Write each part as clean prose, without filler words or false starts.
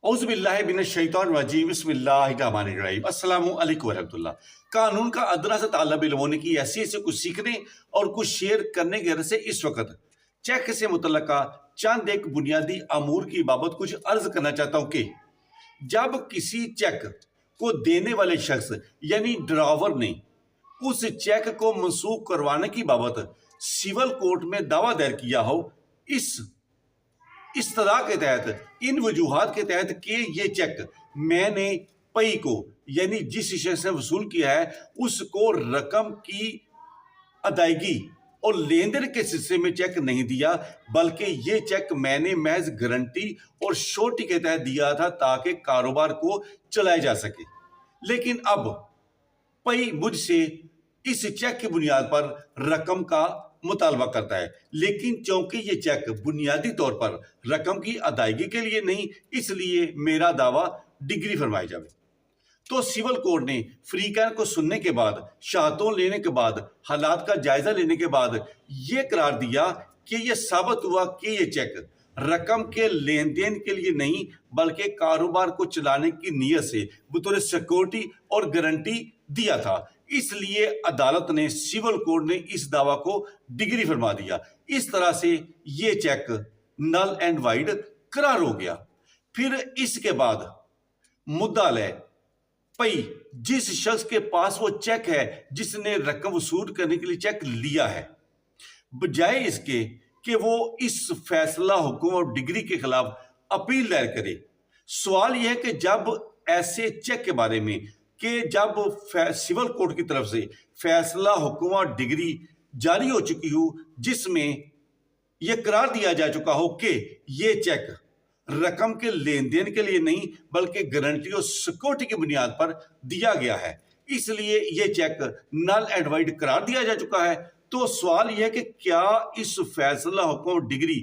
औज़ुबिल्लाहि बिस्मिल्लाहिर्रहमानिर्रहीम अस्सलामु अलैकुम वरहमतुल्लाह। कानून का अदना सा तालब इल्म होने की हैसियत से कुछ सीखने और कुछ शेयर करने की गरज से इस वक्त चेक से मुतल्लका चंद एक बुनियादी अमूर की बाबत कुछ अर्ज करना चाहता हूँ कि जब किसी चेक को देने वाले शख्स यानी ड्रावर ने उस चेक को मनसूख करवाने की बाबत सिविल कोर्ट में दावा दायर किया हो, इस इस्तदा के तहत, इन वजूहात के तहत कि ये चेक मैंने पई को यानी जिस शख्स ने वसूल किया है उसको रकम की अदायगी और लेन देन के सिलसिले में चेक नहीं दिया, बल्कि ये चेक मैंने महज गारंटी और श्योरिटी के तहत दिया था ताकि कारोबार को चलाया जा सके। लेकिन अब पई मुझसे इस चेक की बुनियाद पर रकम का मुतालबा करता है, लेकिन चूंकि ये चेक बुनियादी तौर पर रकम की अदायगी के लिए नहीं, इसलिए मेरा दावा डिग्री फरमाई जाए। तो सिविल कोर्ट ने फ्रीकैन को सुनने के बाद, शहादतों लेने के बाद, हालात का जायजा लेने के बाद ये करार दिया कि यह साबित हुआ कि ये चेक रकम के लेन देन के लिए नहीं बल्कि कारोबार को चलाने की नीयत से बतौर सिक्योरिटी और गारंटी दिया था। इसलिए अदालत ने, सिविल कोर्ट ने इस दावा को डिग्री फरमा दिया। इस तरह से ये चेक नल एंड वाइड करार हो गया। फिर इसके बाद मुद्दा ले पई जिस शख्स के पास वो चेक है जिसने रकम वसूल करने के लिए चेक लिया है, बजाय इसके कि वो इस फैसला, हुक्म और डिग्री के खिलाफ अपील दायर करे, सवाल यह है कि जब ऐसे चेक के बारे में कि जब सिविल कोर्ट की तरफ से फैसला, हुक्म और डिग्री जारी हो चुकी हो जिसमें यह करार दिया जा चुका हो कि ये चेक रकम के लेन देन के लिए नहीं बल्कि गारंटी और सिक्योरिटी की बुनियाद पर दिया गया है, इसलिए यह चेक नल एंड वाइड करार दिया जा चुका है। तो सवाल यह है कि क्या इस फैसला, हुक्म और डिग्री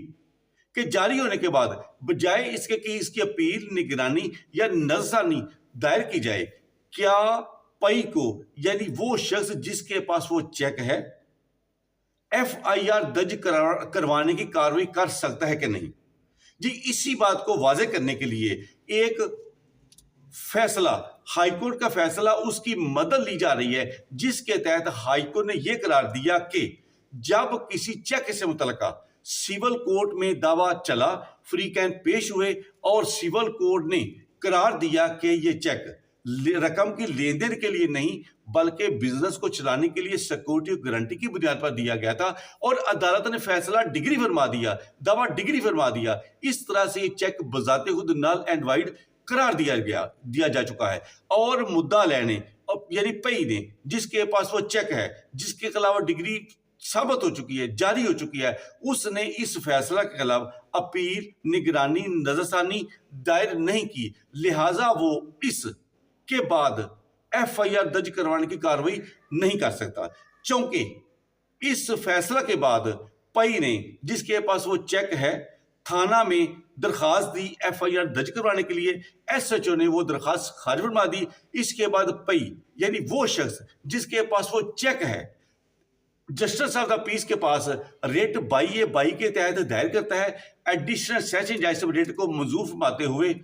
के जारी होने के बाद बजाय इसके कि इसकी अपील, निगरानी या नजरसानी दायर की जाए, क्या पई को यानी वो शख्स जिसके पास वो चेक है FIR दर्ज करवाने की कार्रवाई कर सकता है कि नहीं? जी, इसी बात को वाजे करने के लिए एक फैसला, हाईकोर्ट का फैसला, उसकी मदद ली जा रही है जिसके तहत हाईकोर्ट ने यह करार दिया कि जब किसी चेक से मुतल्लिका सिविल कोर्ट में दावा चला, फ्रीकैन पेश हुए और सिविल कोर्ट ने करार दिया कि यह चेक रकम की लेन देन के लिए नहीं बल्कि बिजनेस को चलाने के लिए सिक्योरिटी और गारंटी की बुनियाद पर दिया गया था, और अदालत ने फैसला डिग्री फरमा दिया, दावा डिग्री फरमा दिया। इस तरह से चेक बजाते खुद नल एंड वाइड करार दिया जा चुका है। और मुद्दा लेने यानी पई ने, जिसके पास वो चेक है, जिसके खिलाफ डिग्री साबित हो चुकी है, जारी हो चुकी है, उसने इस फैसला के खिलाफ अपील, निगरानी, नजरसानी दायर नहीं की, लिहाजा वो इस के बाद FIR दर्ज करवाने की कार्रवाई नहीं कर सकता। क्योंकि इस फैसला के बाद पई ने, जिसके पास वो चेक है, थाना में दरखास्त दी FIR दर्ज करवाने के लिए, SHO ने वो दरखास्त खारिज फरमा दी। इसके बाद पई यानी वो शख्स जिसके पास वो चेक है, जस्टिस ऑफ द पीस के पास रेट 22A के तहत दायर करता है। एडिशनल सेशन जज रेट को मंजूर फरमाते हुए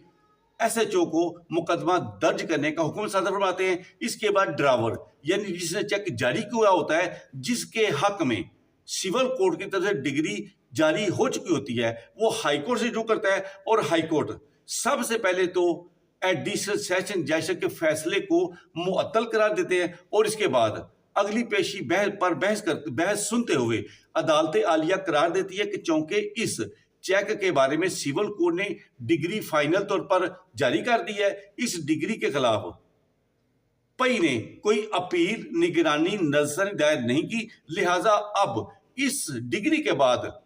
SHO को मुकदमा दर्ज करने का हुक्म सादर फरमाते हैं। इसके बाद ड्रावर यानी जिसने चेक जारी किया होता है, जिसके हक में सिविल कोर्ट की तरफ से डिग्री जारी हो चुकी होती है, वो हाई कोर्ट से रुजू करता है, और हाई कोर्ट सबसे पहले तो एडिशनल सेशन जज के फैसले को मुअत्तल करार देते हैं, और इसके बाद अगली पेशी बहस सुनते हुए अदालत आलिया करार देती है कि चूंकि इस चेक के बारे में सिविल कोर्ट ने डिग्री फाइनल तौर पर जारी कर दी है, इस डिग्री के खिलाफ पई ने कोई अपील, निगरानी, नजरसानी दायर नहीं की, लिहाजा अब इस डिग्री के बाद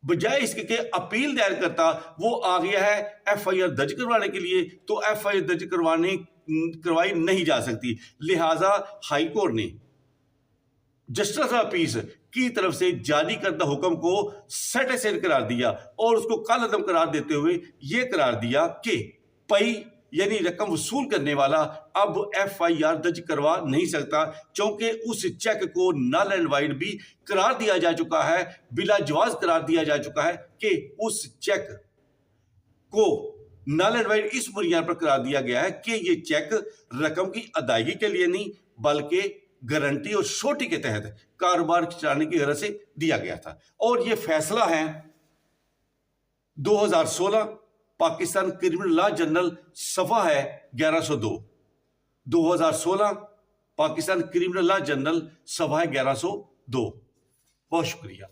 बजाय इसके कि अपील दायर करता, वो आ गया है FIR दर्ज करवाने के लिए, तो FIR दर्ज करवाई नहीं जा सकती। लिहाजा हाई कोर्ट ने जस्टिस ऑफ पीस की तरफ से जारी करदा हुक्म को सेटिस्फाइड करार दिया, और उसको कल अदम करार देते हुए यह करार दिया कि पई यानी रकम वसूल करने वाला अब FIR दर्ज करवा नहीं सकता, क्योंकि उस चेक को नल एंड वाइड भी करार दिया जा चुका है, बिला जवाज करार दिया जा चुका है कि उस चेक को نل اینڈ وائڈ اس بنیاد پر قرار دیا گیا ہے کہ یہ چیک رقم کی ادائیگی کے لیے نہیں بلکہ گارنٹی اور شورٹی کے تحت کاروبار چلانے کی غرض سے دیا گیا تھا۔ اور یہ فیصلہ ہے 2016 پاکستان کرمنل لا جنرل صفحہ ہے 1102، 2016 پاکستان کرمنل لا جنرل صفحہ ہے 1102۔ بہت شکریہ۔